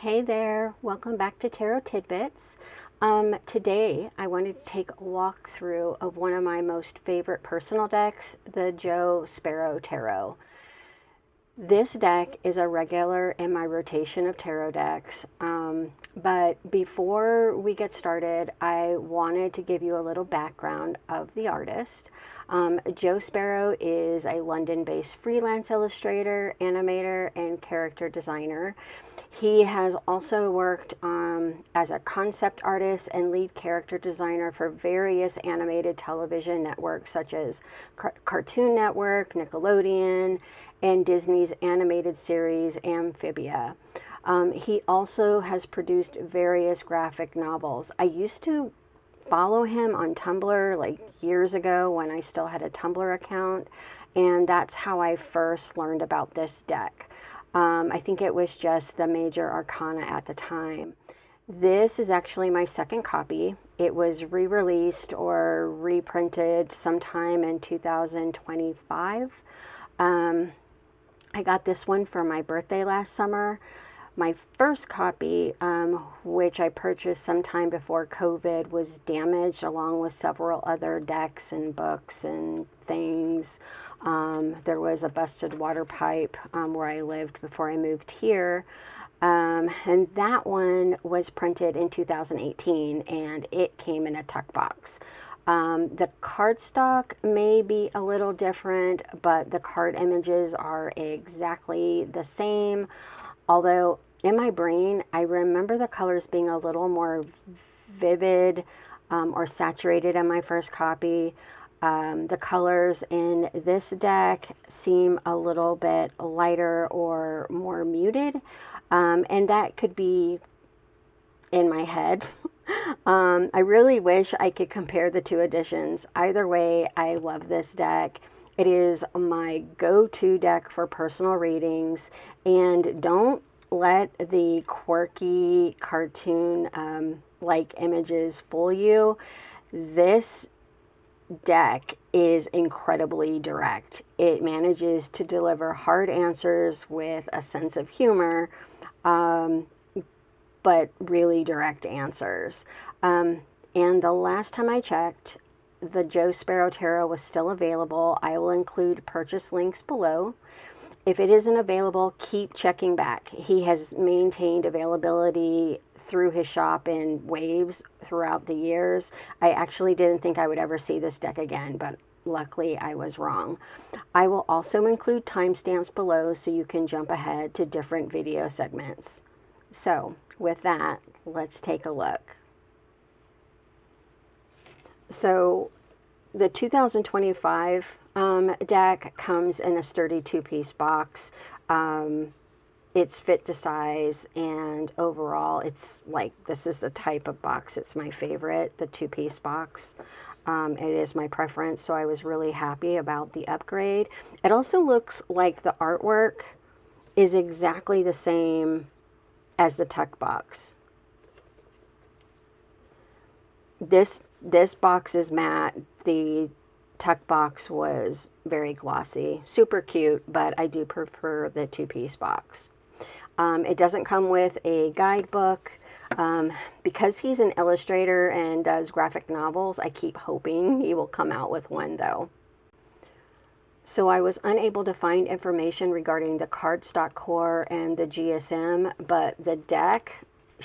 Hey there, welcome back to Tarot Tidbits. Today I wanted to take a walk through of one of my most favorite personal decks, the Joe Sparrow Tarot. This deck is a regular in my rotation of tarot decks, but before we get started, I wanted to give you a little background of the artist. Joe Sparrow is a London-based freelance illustrator, animator, and character designer. He has also worked as a concept artist and lead character designer for various animated television networks such as Cartoon Network, Nickelodeon, and Disney's animated series Amphibia. He also has produced various graphic novels. I used to follow him on Tumblr like years ago when I still had a Tumblr account, and that's how I first learned about this deck. I think it was just the major arcana at the time. This is actually my second copy. It was re-released or reprinted sometime in 2025. I got this one for my birthday last summer. My first copy, which I purchased sometime before COVID, was damaged along with several other decks and books and things. There was a busted water pipe where I lived before I moved here. And that one was printed in 2018 and it came in a tuck box. The cardstock may be a little different, but the card images are exactly the same. Although in my brain, I remember the colors being a little more vivid or saturated in my first copy. The colors in this deck seem a little bit lighter or more muted, and that could be in my head. I really wish I could compare the two editions. Either way, I love this deck. It is my go-to deck for personal readings, and don't let the quirky cartoon like images fool you. This deck is incredibly direct. It manages to deliver hard answers with a sense of humor, but really direct answers. And the last time I checked, the Joe Sparrow Tarot was still available. I will include purchase links below. If it isn't available, keep checking back. He has maintained availability through his shop in waves throughout the years. I actually didn't think I would ever see this deck again, but luckily I was wrong. I will also include timestamps below so you can jump ahead to different video segments. So with that, let's take a look. So the 2025 deck comes in a sturdy two-piece box. It's fit to size, and overall it's like, this is the type of box, it's my favorite, the two-piece box. It is my preference, so I was really happy about the upgrade. It also looks like the artwork is exactly the same as the tuck box. This box is matte. The tuck box was very glossy. Super cute, but I do prefer the two-piece box. It doesn't come with a guidebook. Because he's an illustrator and does graphic novels, I keep hoping he will come out with one though. So I was unable to find information regarding the cardstock core and the GSM, but the deck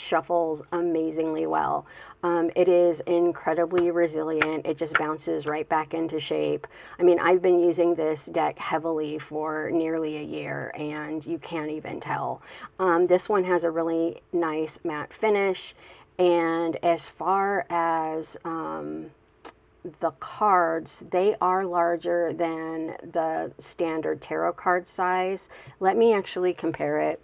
shuffles amazingly well. It is incredibly resilient. It just bounces right back into shape. I mean, I've been using this deck heavily for nearly a year, and you can't even tell. This one has a really nice matte finish, and as far as the cards, they are larger than the standard tarot card size. Let me actually compare it.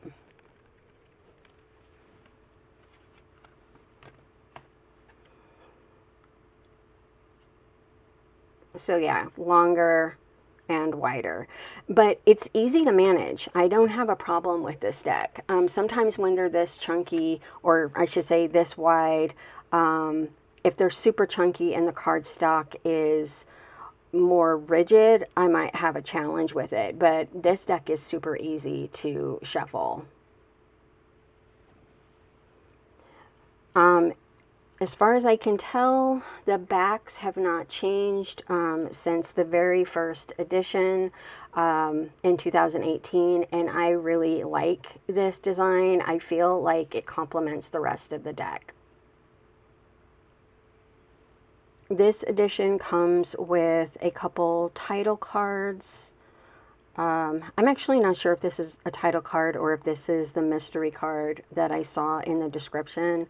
So yeah, longer and wider, but it's easy to manage. I don't have a problem with this deck. Sometimes when they're this chunky, or I should say this wide, if they're super chunky and the cardstock is more rigid, I might have a challenge with it, but this deck is super easy to shuffle. As far as I can tell, the backs have not changed since the very first edition in 2018, and I really like this design. I feel like it complements the rest of the deck. This edition comes with a couple title cards. I'm actually not sure if this is a title card or if this is the mystery card that I saw in the description,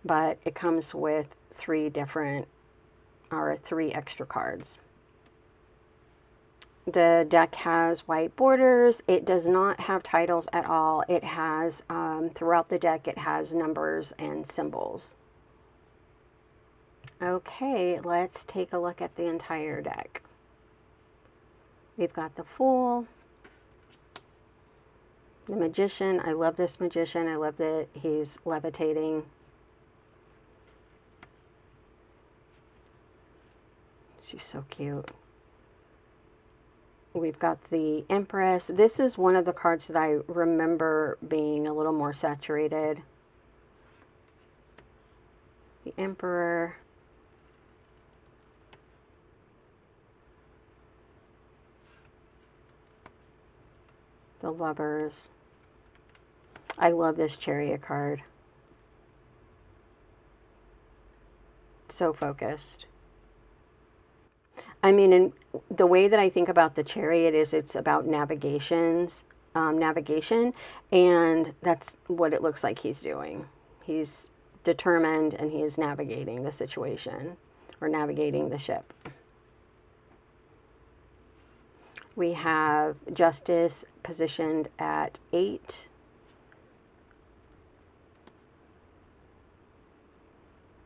but it comes with three extra cards. The deck has white borders. It does not have titles at all. It has, throughout the deck, it has numbers and symbols. Okay, let's take a look at the entire deck. We've got the Fool, the Magician. I love this Magician. I love that he's levitating. She's so cute. We've got the Empress. This is one of the cards that I remember being a little more saturated. The Emperor. The Lovers. I love this Chariot card. So focused. I mean, and the way that I think about the Chariot is it's about navigation, and that's what it looks like he's doing. He's determined and he is navigating the situation, or navigating the ship. We have Justice positioned at 8.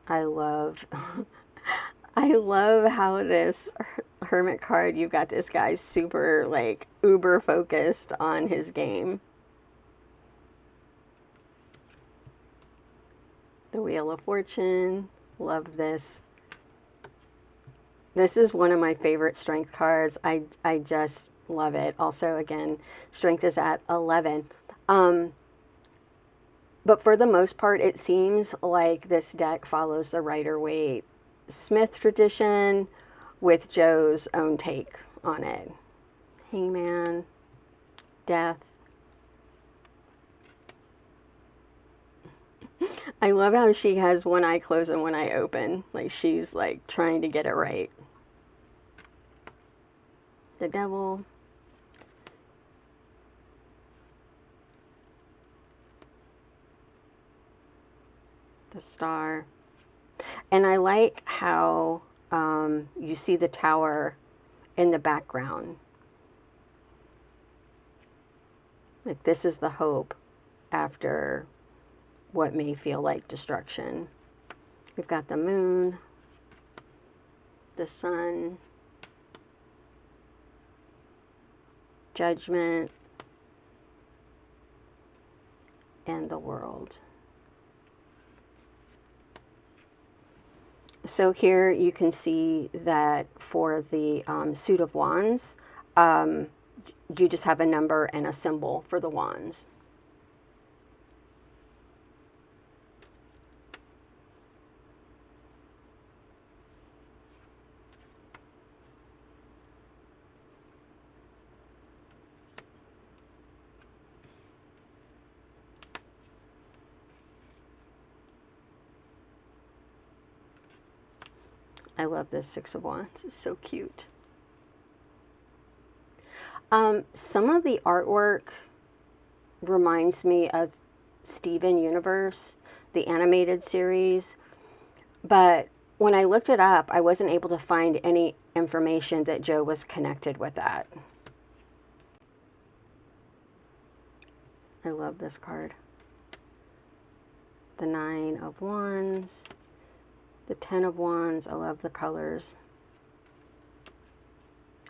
I love I love how this Hermit card, you've got this guy super like uber focused on his game. The Wheel of Fortune, love this. This is one of my favorite strength cards. I just love it. Also, again, strength is at 11. But for the most part, it seems like this deck follows the Rider-Waite Smith tradition with Joe's own take on it. Hangman, Death. I love how she has one eye closed and one eye open. Like she's like trying to get it right. The Devil. The Star. And I like how you see the tower in the background. Like this is the hope after what may feel like destruction. We've got the Moon, the Sun, Judgment, and the World. So here you can see that for the suit of wands, you just have a number and a symbol for the wands. I love this Six of Wands. It's so cute. Some of the artwork reminds me of Steven Universe, the animated series, but when I looked it up, I wasn't able to find any information that Joe was connected with that. I love this card. The Nine of Wands, the Ten of Wands. I love the colors.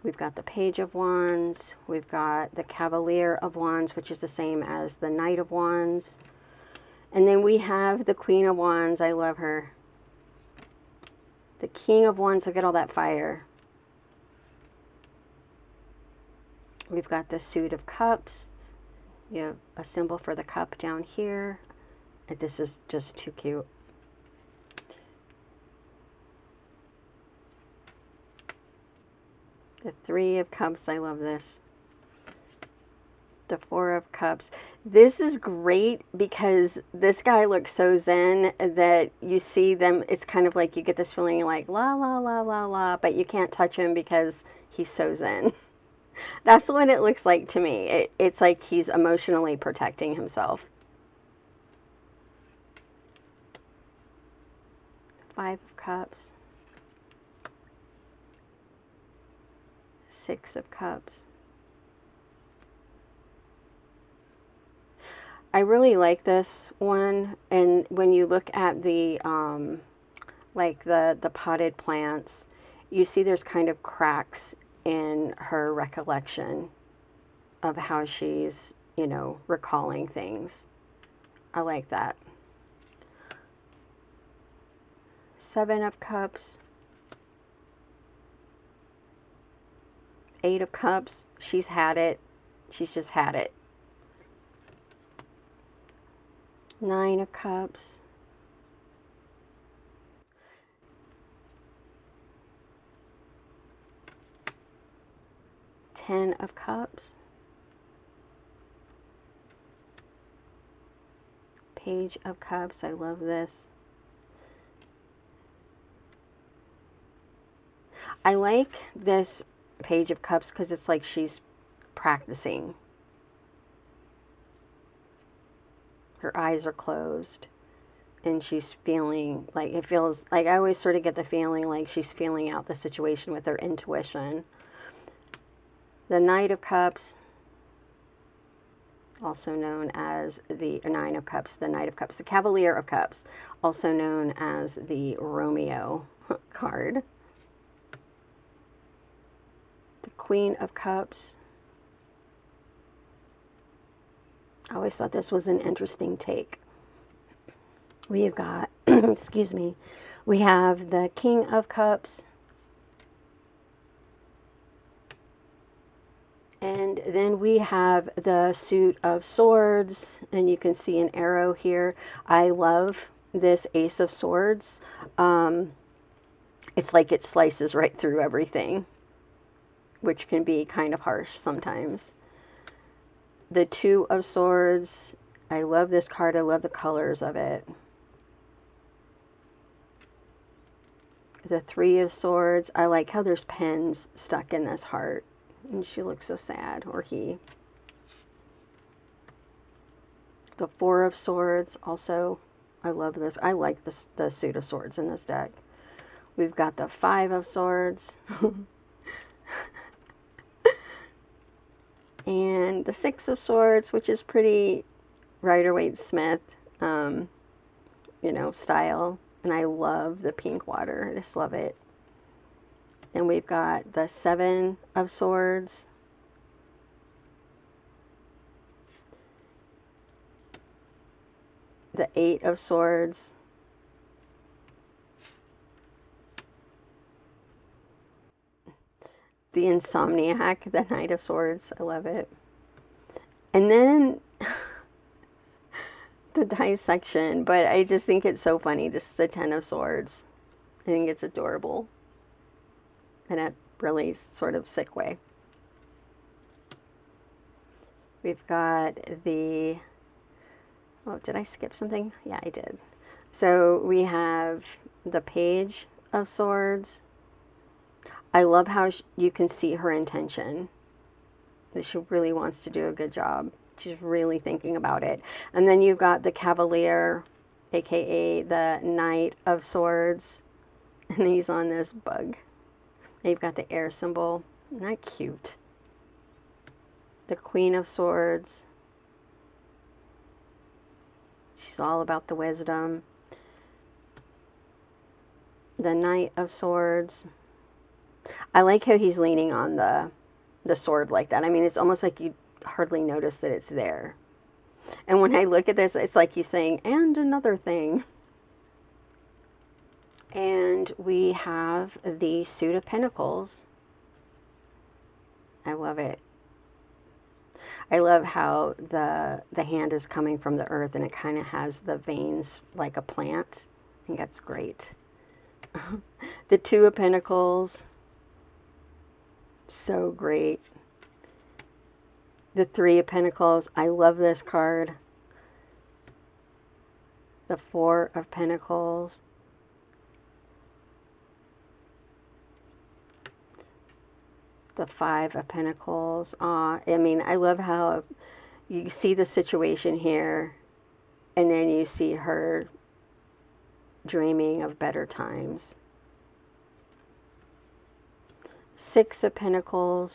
We've got the Page of Wands. We've got the Cavalier of Wands, which is the same as the Knight of Wands. And then we have the Queen of Wands. I love her. The King of Wands. Look at all that fire. We've got the Suit of Cups. You have a symbol for the cup down here. This is just too cute. The Three of Cups, I love this. The Four of Cups. This is great because this guy looks so zen that you see them, it's kind of like you get this feeling like la la la la la, but you can't touch him because he's so zen. That's what it looks like to me. It's like he's emotionally protecting himself. Five of Cups. Six of Cups. I really like this one, and when you look at the like the potted plants, you see there's kind of cracks in her recollection of how she's, you know, recalling things. I like that. Seven of Cups. Eight of Cups. She's had it. She's just had it. Nine of Cups. Ten of Cups. Page of Cups. I love this. I like this Page of Cups because it's like she's practicing. Her eyes are closed and she's feeling like, it feels like, I always sort of get the feeling like she's feeling out the situation with her intuition. The Knight of Cups, also known as the Nine of Cups, the Knight of Cups, the Cavalier of Cups, also known as the Romeo card. The Queen of Cups. I always thought this was an interesting take. We've got, excuse me, we have the King of Cups. And then we have the Suit of Swords, and you can see an arrow here. I love this Ace of Swords. It's like it slices right through everything, which can be kind of harsh sometimes. The Two of Swords. I love this card. I love the colors of it. The Three of Swords. I like how there's pens stuck in this heart. And she looks so sad, or he. The Four of Swords. Also, I love this. I like this, the Suit of Swords in this deck. We've got the Five of Swords. And the Six of Swords, which is pretty Rider-Waite-Smith, you know, style. And I love the pink water. I just love it. And we've got the Seven of Swords. The Eight of Swords. The Insomniac, the Knight of Swords. I love it. And then the dissection, but I just think it's so funny. This is the Ten of Swords. I think it's adorable in a really sort of sick way. We've got the, oh, did I skip something? Yeah, I did. So we have the Page of Swords. I love how you can see her intention, that she really wants to do a good job. She's really thinking about it. And then you've got the Cavalier, aka the Knight of Swords, and he's on this bug. And you've got the air symbol. Isn't that cute? The Queen of Swords. She's all about the wisdom. The Knight of Swords. I like how he's leaning on the sword like that. I mean, it's almost like you hardly notice that it's there. And when I look at this, it's like he's saying, and another thing. And we have the Suit of Pentacles. I love it. I love how the hand is coming from the earth and it kind of has the veins like a plant. I think that's great. The Two of Pentacles. so great. The Three of Pentacles. I love this card. The Four of Pentacles. The Five of Pentacles. I mean, I love how you see the situation here, and then you see her dreaming of better times. Six of Pentacles.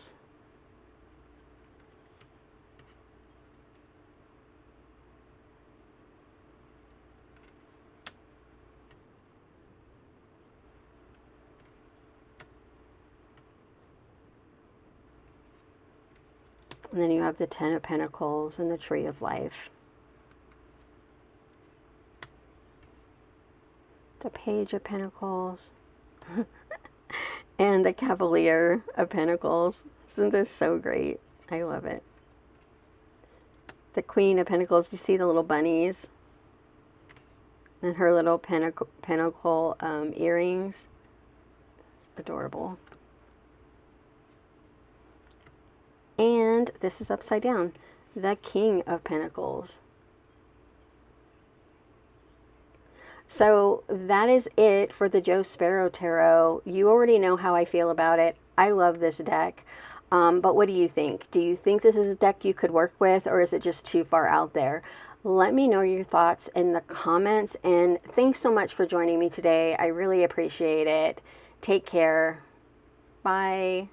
And then you have the Ten of Pentacles and the Tree of Life. The Page of Pentacles. And the Cavalier of Pentacles. Isn't this so great? I love it. The Queen of Pentacles. You see the little bunnies? And her little pentacle earrings. It's adorable. And this is upside down. The King of Pentacles. So that is it for the Joe Sparrow Tarot. You already know how I feel about it. I love this deck. But what do you think? Do you think this is a deck you could work with, or is it just too far out there? Let me know your thoughts in the comments. And thanks so much for joining me today. I really appreciate it. Take care. Bye.